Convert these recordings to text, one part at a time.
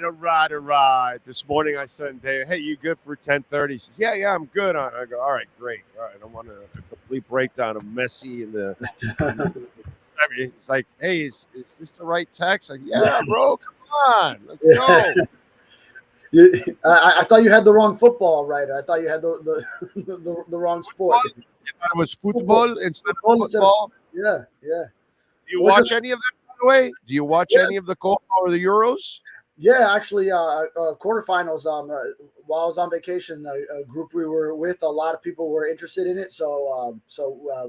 All right. This morning I said, hey, you good for 10:30? He says, yeah, I'm good. I go, all right, great. All right, I want a complete breakdown of Messi and the. It's like, hey, is this the right text? Like, yeah, bro, come on, let's go. I thought you had the wrong football writer. I thought you had the wrong sport. I thought it was football instead of football. Yeah. Do you watch any of them, by the way? Do you watch any of the Copa or the Euros? Yeah, actually, quarterfinals. While I was on vacation, a group we were with, a lot of people were interested in it, so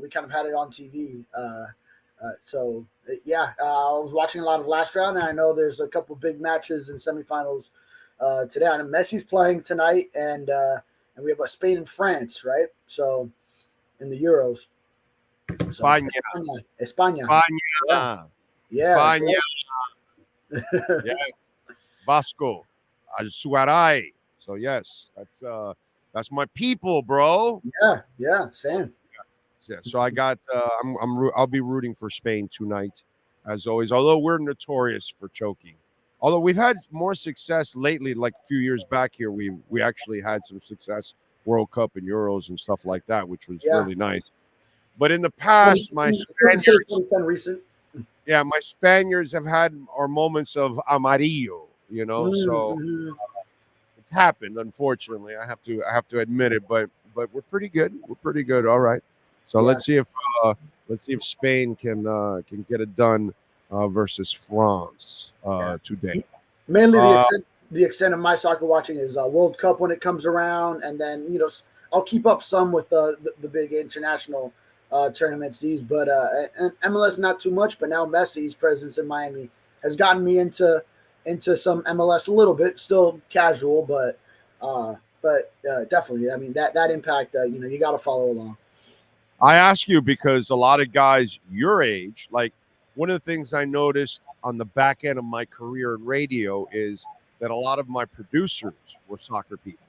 we kind of had it on TV. I was watching a lot of last round, and I know there's a couple big matches in semifinals today. And Messi's playing tonight, and we have Spain and France, right? So in the Euros. So, España. Yeah. Yes. Vasco, Alzugaray. So yes, that's my people, bro. Yeah, same. Yeah. So I got. I'll be rooting for Spain tonight, as always. Although we're notorious for choking. Although we've had more success lately, like a few years back here, we actually had some success, World Cup and Euros and stuff like that, which was really nice. But in the past, my Spaniards have had our moments of amarillo, so it's happened. Unfortunately, I have to admit it, but we're pretty good. We're pretty good. All right. So let's see if Spain can get it done versus France today. Mainly the extent of my soccer watching is World Cup when it comes around, and then I'll keep up some with the big international tournaments. But and MLS not too much. But now Messi's presence in Miami has gotten me into some MLS a little bit, still casual, but definitely. I mean that impact. You got to follow along. I ask you because a lot of guys your age, like one of the things I noticed on the back end of my career in radio is that a lot of my producers were soccer people.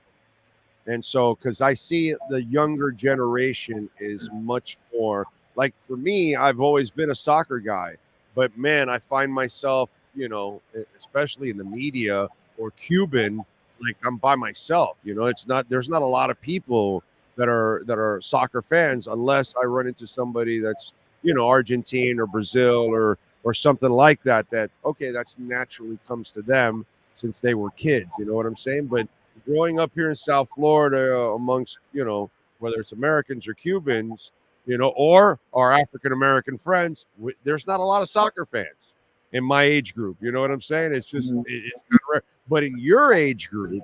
And so, because I see the younger generation is much more like, for me, I've always been a soccer guy, but man, I find myself, especially in the media or Cuban, like I'm by myself. There's not a lot of people that are soccer fans unless I run into somebody that's Argentine or Brazil or something like that. That's naturally comes to them since they were kids. You know what I'm saying? But growing up here in South Florida, amongst whether it's Americans or Cubans, or our African American friends, there's not a lot of soccer fans in my age group. You know what I'm saying? It's just it's kind of rare. But in your age group,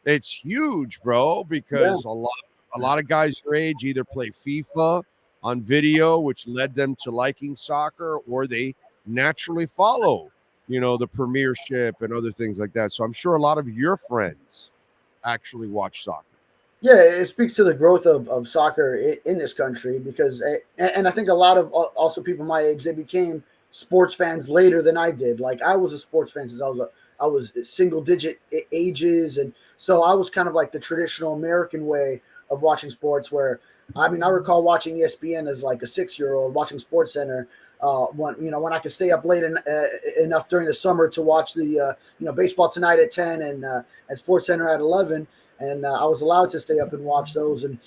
it's huge, bro, because a lot of guys your age either play FIFA on video, which led them to liking soccer, or they naturally follow, the Premiership and other things like that. So I'm sure a lot of your friends actually watch soccer. Yeah, it speaks to the growth of soccer in this country because, and I think a lot of also people my age, they became sports fans later than I did. Like I was a sports fan since I was single digit ages. And so I was kind of like the traditional American way of watching sports where, I recall watching ESPN as like a 6-year-old watching Sports Center when I could stay up late enough during the summer to watch the, Baseball Tonight at 10 and Sports Center at 11. And I was allowed to stay up and watch those. And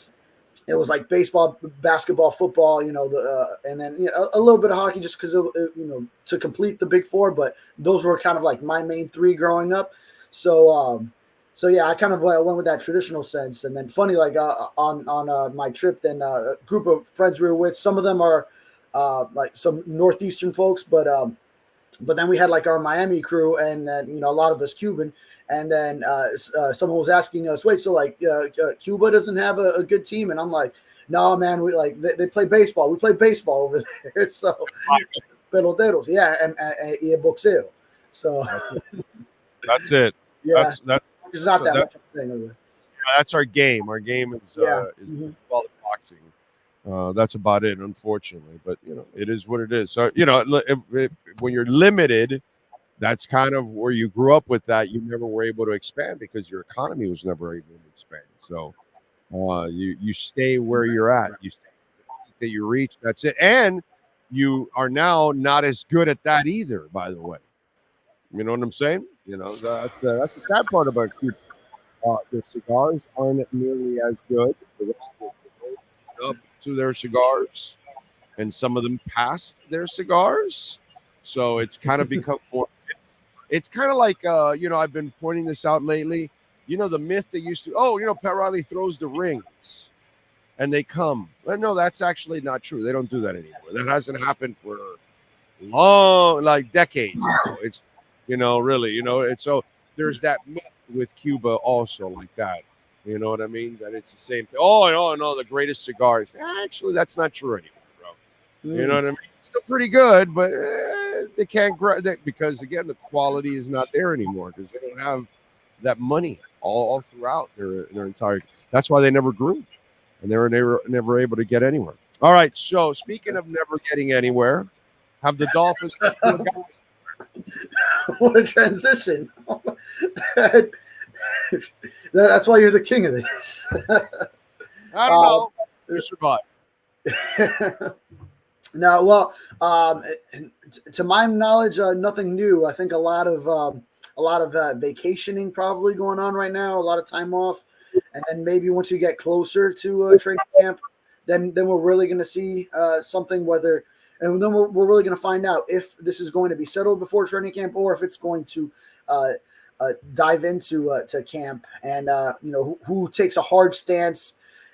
it was like baseball, basketball, football, and then a little bit of hockey just because, to complete the big four. But those were kind of like my main three growing up. So yeah, I kind of went with that traditional sense. And then funny, like on my trip, then a group of friends we were with, some of them are like some Northeastern folks, but then we had like our Miami crew and then, a lot of us Cuban. And then someone was asking us, wait, so like Cuba doesn't have a good team? And I'm like, no, man, we like they play baseball. We play baseball over there. So peloteros, yeah, and boxeo. So that's it. Yeah, that's not that much of a thing over there. That's our game. Our game is boxing. That's about it, unfortunately. But it is what it is. So when you're limited, that's kind of where you grew up with that. You never were able to expand because your economy was never able to expand. So you stay where you're at. You stay that you reach. That's it. And you are now not as good at that either, by the way. You know what I'm saying? That's the sad part about Cuba. Their cigars aren't nearly as good. The rest of the world up to their cigars, and some of them passed their cigars. So it's kind of become more. It's kind of like I've been pointing this out lately. The myth that used to, Pat Riley throws the rings and they come. Well, no, that's actually not true. They don't do that anymore. That hasn't happened for long, like decades now. It's, really, it's so there's that myth with Cuba also like that. You know what I mean? That it's the same thing. Oh, no, the greatest cigars. Actually, that's not true anymore, bro. You know what I mean? It's still pretty good, but they can't grow that because again, the quality is not there anymore because they don't have that money all throughout their entire. That's why they never grew, and they were never able to get anywhere. All right. So speaking of never getting anywhere, have the Dolphins? What a transition! That's why you're the king of this. I don't know. You survive. No, well, to my knowledge, nothing new. I think a lot of vacationing probably going on right now. A lot of time off, and then maybe once you get closer to training camp, then we're really going to see something. And then we're really going to find out if this is going to be settled before training camp or if it's going to dive into to camp, and who takes a hard stance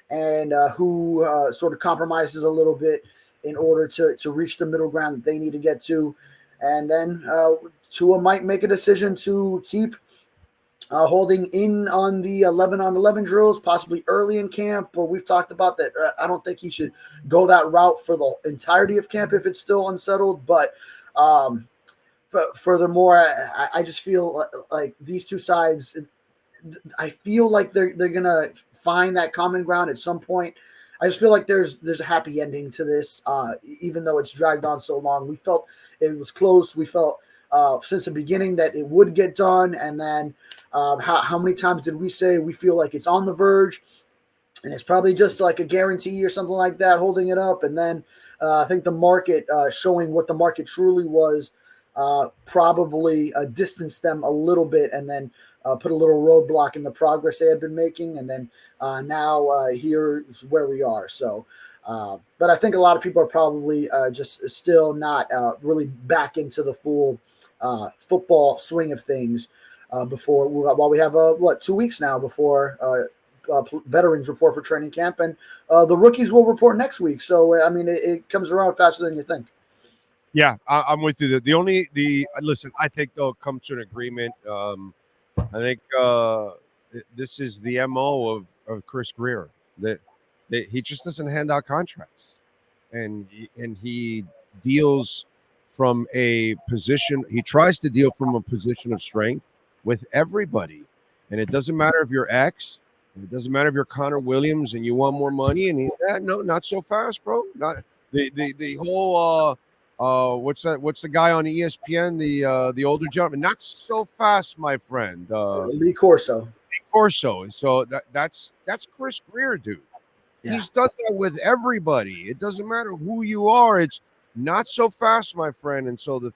and who sort of compromises a little bit in order to reach the middle ground that they need to get to. And then Tua might make a decision to keep holding in on the 11-on-11 drills, possibly early in camp. But we've talked about that. I don't think he should go that route for the entirety of camp if it's still unsettled. But furthermore, I just feel like these two sides, I feel like they're going to find that common ground at some point. I just feel like there's a happy ending to this, even though it's dragged on so long. We felt it was close. We felt since the beginning that it would get done. And then how many times did we say we feel like it's on the verge? And it's probably just like a guarantee or something like that, holding it up. And then I think the market showing what the market truly was probably distanced them a little bit and then put a little roadblock in the progress they had been making. And then now here's where we are. So, but I think a lot of people are probably just still not really back into the full football swing of things while we have 2 weeks now before veterans report for training camp, and the rookies will report next week. So, I mean, it comes around faster than you think. Yeah, I'm with you. Listen, I think they'll come to an agreement. I think this is the MO of Chris Greer, that he just doesn't hand out contracts, and he deals from a position. He tries to deal from a position of strength with everybody, and it doesn't matter if you're X, and it doesn't matter if you're Connor Williams and you want more money. And no, not so fast, bro. Not the whole. What's that? What's the guy on ESPN? The older gentleman. Not so fast, my friend. Lee Corso. So that's Chris Greer, dude. Yeah. He's done that with everybody. It doesn't matter who you are. It's not so fast, my friend. And so the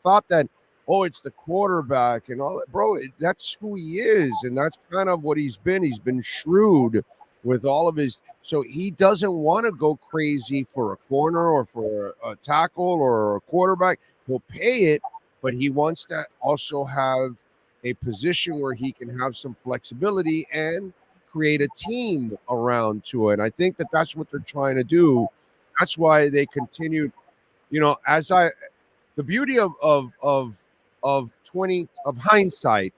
thought that it's the quarterback and all that, bro. That's who he is, and that's kind of what he's been. He's been shrewd with all of his. So he doesn't want to go crazy for a corner or for a tackle or a quarterback. He'll pay it, but he wants to also have a position where he can have some flexibility and create a team around to it. And I think that that's what they're trying to do. That's why they continue. The beauty of hindsight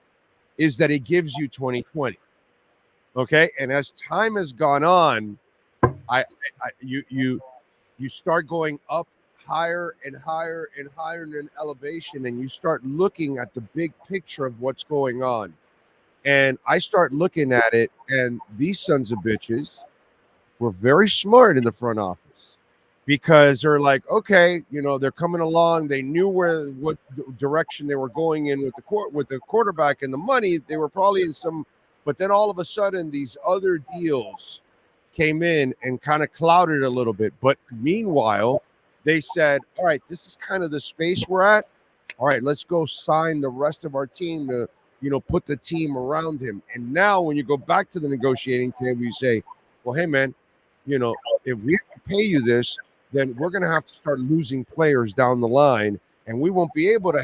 is that it gives you 2020. Okay, and as time has gone on, you start going up higher and higher and higher in elevation, and you start looking at the big picture of what's going on. And I start looking at it, and these sons of bitches were very smart in the front office because they're like, okay, they're coming along. They knew what direction they were going in with the quarterback and the money. They were probably in some. But then all of a sudden, these other deals came in and kind of clouded a little bit. But meanwhile, they said, all right, this is kind of the space we're at. All right, let's go sign the rest of our team to, put the team around him. And now when you go back to the negotiating table, you say, well, hey, man, if we have to pay you this, then we're going to have to start losing players down the line, and we won't be able to,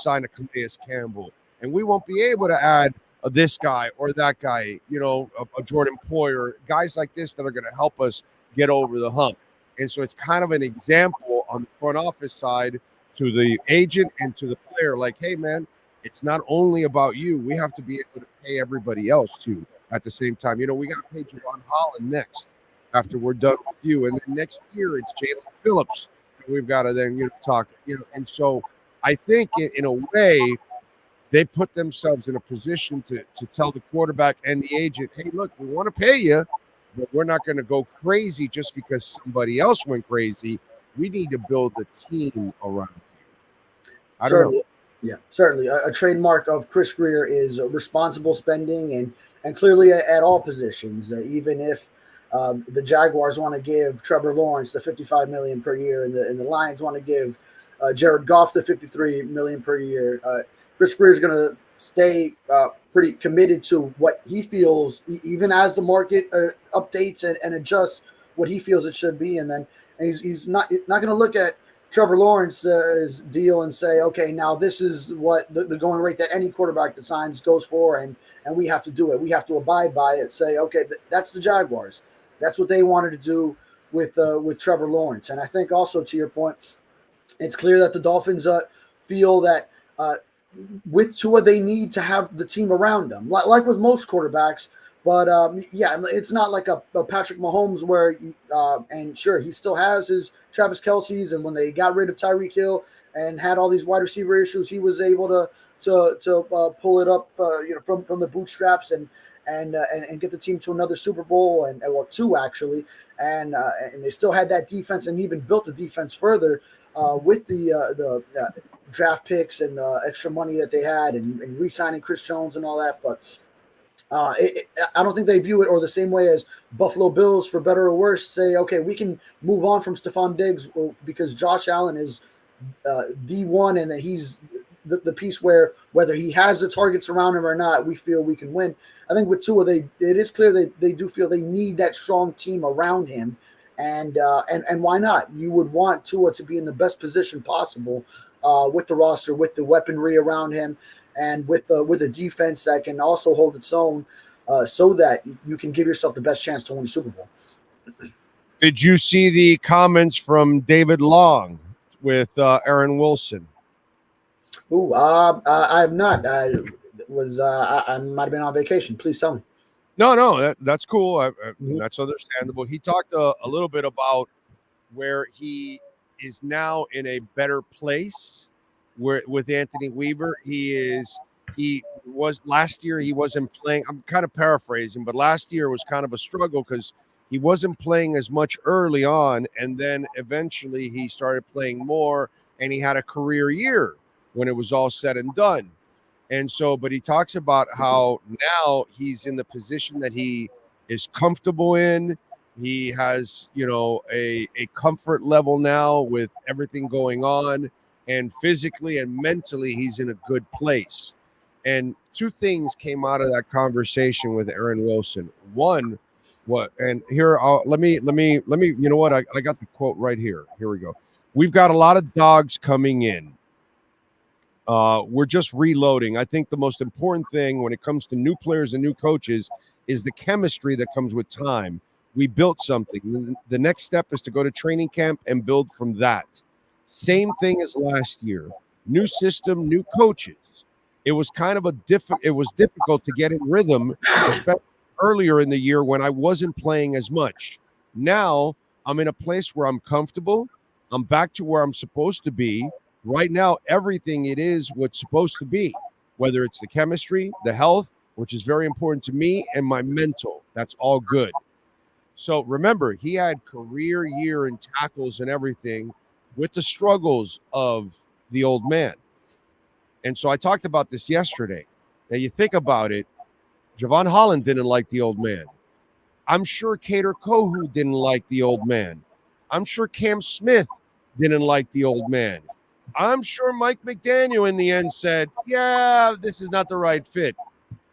sign a Calais Campbell, and we won't be able to add this guy or that guy, a Jordan Poyer, guys like this that are going to help us get over the hump. And so it's kind of an example on the front office side to the agent and to the player, like, hey, man, it's not only about you. We have to be able to pay everybody else, too, at the same time. We got to pay Javon Holland next after we're done with you. And then next year, it's Jalen Phillips. We've got to then talk. And so I think in a way, they put themselves in a position to tell the quarterback and the agent, hey, look, we want to pay you, but we're not going to go crazy just because somebody else went crazy. We need to build a team around you. I don't know. Yeah, certainly. A trademark of Chris Grier is responsible spending and clearly at all positions. Even if the Jaguars want to give Trevor Lawrence the $55 million per year and the Lions want to give Jared Goff the $53 million per year, Chris Grier is going to stay pretty committed to what he feels, even as the market updates and adjusts what he feels it should be. And he's not going to look at Trevor Lawrence's deal and say, okay, now this is what the going rate that any quarterback that signs goes for, and we have to do it. We have to abide by it. Say, okay, that's the Jaguars. That's what they wanted to do with Trevor Lawrence. And I think also, to your point, it's clear that the Dolphins feel that with Tua, they need to have the team around them, like with most quarterbacks. But it's not like a Patrick Mahomes where, and sure, he still has his Travis Kelce's, and when they got rid of Tyreek Hill and had all these wide receiver issues, he was able to pull it up, from the bootstraps and get the team to another Super Bowl and two actually, and they still had that defense and even built the defense further with the draft picks and the extra money that they had and re-signing Chris Jones and all that, but. I don't think they view it or the same way as Buffalo Bills, for better or worse, say, okay, we can move on from Stephon Diggs because Josh Allen is the one, and that he's the piece where whether he has the targets around him or not, we feel we can win. I think with Tua, it is clear they do feel they need that strong team around him, and why not? You would want Tua to be in the best position possible with the roster, with the weaponry around him, and with a defense that can also hold its own, so that you can give yourself the best chance to win the Super Bowl. Did you see the comments from David Long with Aaron Wilson? I have not. I might have been on vacation. Please tell me. No, that's cool. That's understandable. He talked a little bit about where he is now in a better place. Where with Anthony Weaver, he was last year he wasn't playing. I'm kind of paraphrasing, but last year was kind of a struggle because he wasn't playing as much early on, and then eventually he started playing more, and he had a career year when it was all said and done. And so, but he talks about how now he's in the position that he is comfortable in. He has, a comfort level now with everything going on. And physically and mentally, he's in a good place. And two things came out of that conversation with Aaron Wilson. One, and here, let me, you know what? I got the quote right here. Here we go. We've got a lot of dogs coming in. We're just reloading. I think the most important thing when it comes to new players and new coaches is the chemistry that comes with time. We built something. The next step is to go to training camp and build from that. Same thing as last year. New system, new coaches. It was kind of it was difficult to get in rhythm, especially earlier in the year when I wasn't playing as much. Now I'm in a place where I'm comfortable. I'm back to where I'm supposed to be. Right now, everything it is what's supposed to be, whether it's the chemistry, the health, which is very important to me, and my mental. That's all good. So remember, he had career year in tackles and everything with the struggles of the old man. And so I talked about this yesterday. Now you think about it, Javon Holland didn't like the old man. I'm sure Kader Kohu didn't like the old man. I'm sure Cam Smith didn't like the old man. I'm sure Mike McDaniel in the end said, yeah, this is not the right fit.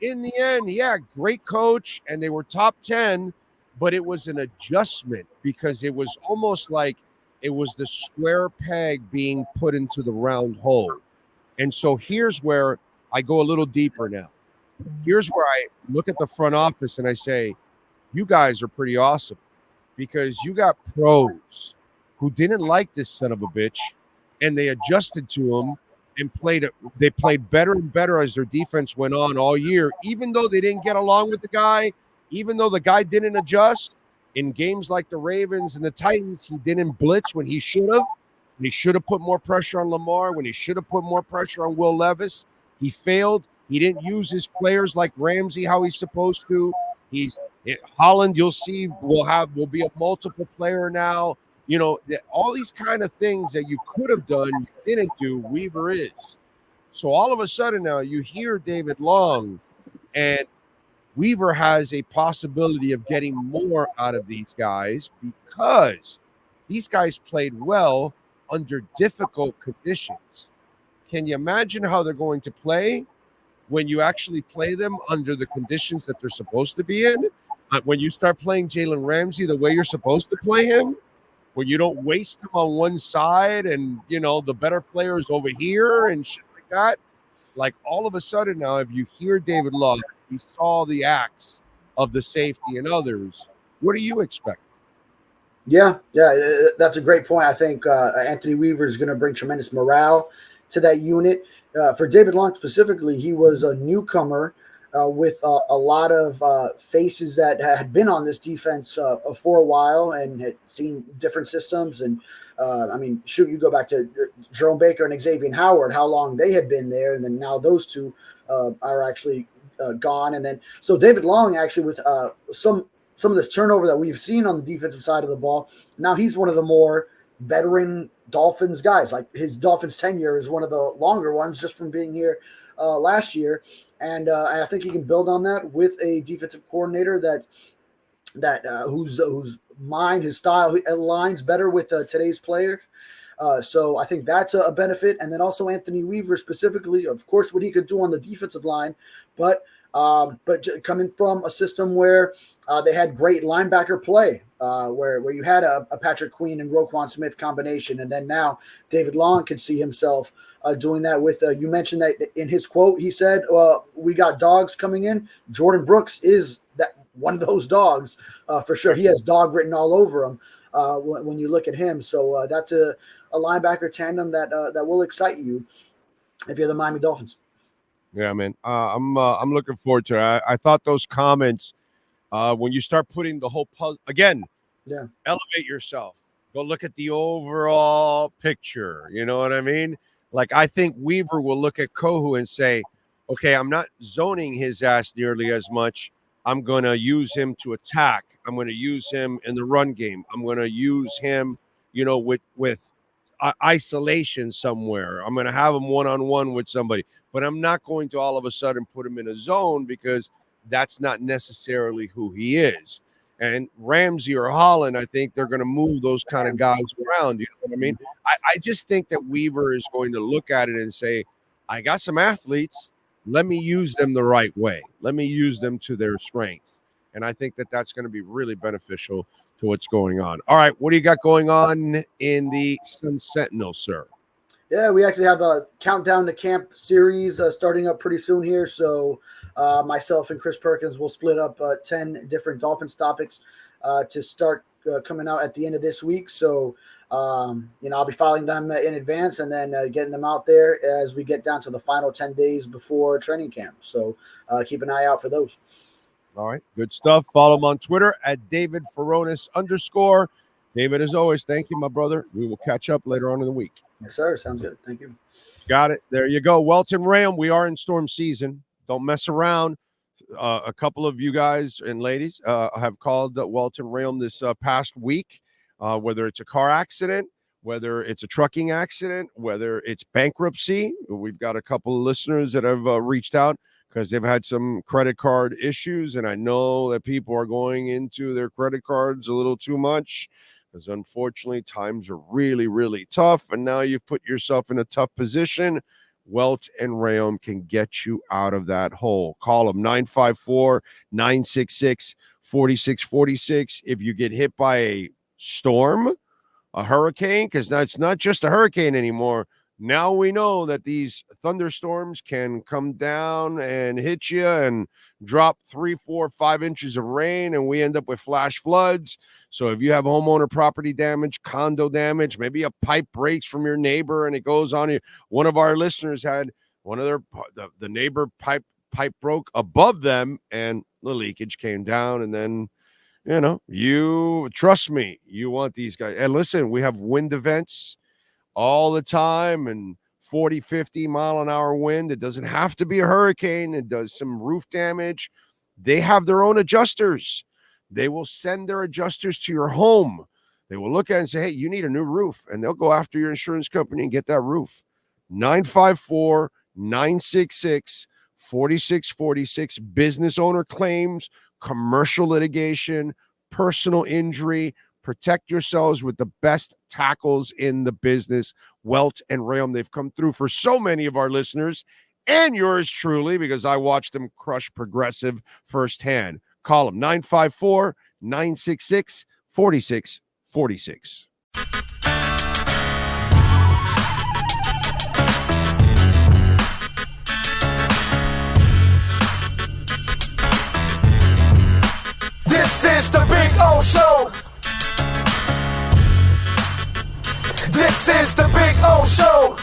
In the end, yeah, great coach, and they were top 10, but it was an adjustment because it was almost like it was the square peg being put into the round hole. And so here's where I go a little deeper now. Here's where I look at the front office and I say, you guys are pretty awesome because you got pros who didn't like this son of a bitch and they adjusted to him and they played better and better as their defense went on all year, even though they didn't get along with the guy, even though the guy didn't adjust. In games like the Ravens and the Titans, he didn't blitz when he should have. He should have put more pressure on Lamar, when he should have put more pressure on Will Levis. He failed. He didn't use his players like Ramsey how he's supposed to. Holland, you'll see, will be a multiple player now. All these kind of things that you could have done, you didn't do. Weaver is. So all of a sudden now you hear David Long, and Weaver has a possibility of getting more out of these guys because these guys played well under difficult conditions. Can you imagine how they're going to play when you actually play them under the conditions that they're supposed to be in? When you start playing Jalen Ramsey the way you're supposed to play him, when you don't waste him on one side and, the better players over here and shit like that. Like all of a sudden now, if you hear David Love, you saw the acts of the safety and others, what do you expect? Yeah, that's a great point. I think Anthony Weaver is going to bring tremendous morale to that unit. For David Long specifically, he was a newcomer with a lot of faces that had been on this defense for a while and had seen different systems. And you go back to Jerome Baker and Xavier Howard, how long they had been there, and then now those two are actually gone. And then so David Long actually with some of this turnover that we've seen on the defensive side of the ball, now he's one of the more veteran Dolphins guys. Like his Dolphins tenure is one of the longer ones just from being here last year. And I think he can build on that with a defensive coordinator whose mind, his style aligns better with today's players. So I think that's a benefit. And then also Anthony Weaver specifically, of course, what he could do on the defensive line, but coming from a system where they had great linebacker play, where you had a Patrick Queen and Roquan Smith combination, and then now David Long can see himself doing that with. You mentioned that in his quote, he said, "We got dogs coming in." Jordan Brooks is that one of those dogs for sure. He has dog written all over him when you look at him. So that's a linebacker tandem that will excite you if you're the Miami Dolphins. Yeah, man. I'm looking forward to it. I thought those comments, when you start putting the whole puzzle again, elevate yourself. Go look at the overall picture. You know what I mean? Like I think Weaver will look at Kohu and say, "Okay, I'm not zoning his ass nearly as much. I'm going to use him to attack. I'm going to use him in the run game. I'm going to use him, with isolation somewhere. I'm going to have him one-on-one with somebody, but I'm not going to all of a sudden put him in a zone because that's not necessarily who he is." And Ramsey or Holland, I think they're going to move those kind of guys around. You know what I mean? I just think that Weaver is going to look at it and say, I got some athletes. Let me use them the right way. Let me use them to their strengths. And I think that that's going to be really beneficial to what's going on. All right, what do you got going on in the Sun Sentinel, sir? Yeah, we actually have a Countdown to Camp series starting up pretty soon here. So myself and Chris Perkins will split up 10 different Dolphins topics to start coming out at the end of this week. So, I'll be filing them in advance and then getting them out there as we get down to the final 10 days before training camp. So keep an eye out for those. All right, good stuff. Follow him on Twitter at David Furones _. David, as always, thank you, my brother. We will catch up later on in the week. Yes, sir. Sounds good. Thank you. Got it. There you go. Welt Rheaume. We are in storm season. Don't mess around. A couple of you guys and ladies have called Welt Rheaume this past week, whether it's a car accident, whether it's a trucking accident, whether it's bankruptcy. We've got a couple of listeners that have reached out because they've had some credit card issues, and I know that people are going into their credit cards a little too much because unfortunately times are really, really tough. And now you've put yourself in a tough position. Welt and Rheaume can get you out of that hole. Call them 954-966-4646. If you get hit by a storm, a hurricane, because that's not just a hurricane anymore. Now we know that these thunderstorms can come down and hit you and drop 3, 4, 5 inches of rain, and we end up with flash floods. So if you have homeowner property damage, condo damage, maybe a pipe breaks from your neighbor and it goes on you. One of our listeners had one of the neighbor pipe broke above them, and the leakage came down. And then, you trust me, you want these guys. And listen, we have wind events all the time, and 40, 50 mile an hour wind. It doesn't have to be a hurricane. It does some roof damage. They have their own adjusters. They will send their adjusters to your home. They will look at it and say, hey, you need a new roof. And they'll go after your insurance company and get that roof. 954-966-4646. Business owner claims, commercial litigation, personal injury. Protect yourselves with the best tackles in the business. Welt and Rheaume, they've come through for so many of our listeners and yours truly, because I watched them crush Progressive firsthand. Call them 954-966-4646. This is the Big O Show. This is the Big O Show.